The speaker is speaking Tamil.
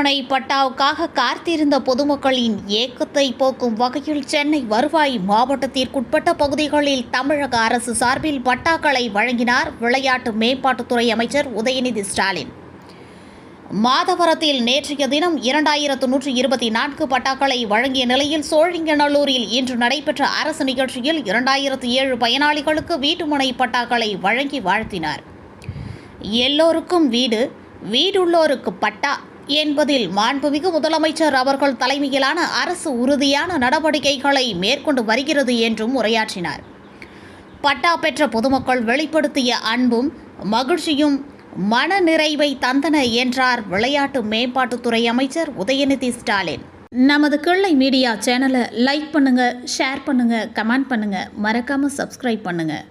வீட்டுமனை பட்டாவுக்காக காத்திருந்த பொதுமக்களின் ஏக்கத்தை போக்கும் வகையில் சென்னை வருவாய் மாவட்டத்திற்குட்பட்ட பகுதிகளில் தமிழக அரசு சார்பில் பட்டாக்களை வழங்கினார் விளையாட்டு மேம்பாட்டுத்துறை அமைச்சர் உதயநிதி ஸ்டாலின். மாதவரத்தில் நேற்றைய தினம் 2124 பட்டாக்களை வழங்கிய நிலையில் சோழிங்கநல்லூரில் இன்று நடைபெற்ற அரசு நிகழ்ச்சியில் 2007 பயனாளிகளுக்கு வீட்டுமனை பட்டாக்களை வழங்கி வாழ்த்தினார். எல்லோருக்கும் வீடு, வீடுள்ளோருக்கு பட்டா என்பதில் மாண்புமிகு முதலமைச்சர் அவர்கள் தலைமையிலான அரசு உறுதியான நடவடிக்கைகளை மேற்கொண்டு வருகிறது என்றும் உரையாற்றினார். பட்டா பெற்ற பொதுமக்கள் வெளிப்படுத்திய அன்பும் மகிழ்ச்சியும் மன நிறைவை தந்தன என்றார் விளையாட்டு மேம்பாட்டுத்துறை அமைச்சர் உதயநிதி ஸ்டாலின். நமது கிள்ளை மீடியா சேனலை லைக் பண்ணுங்க, ஷேர் பண்ணுங்க, கமெண்ட் பண்ணுங்க, மறக்காம சப்ஸ்கிரைப் பண்ணுங்க.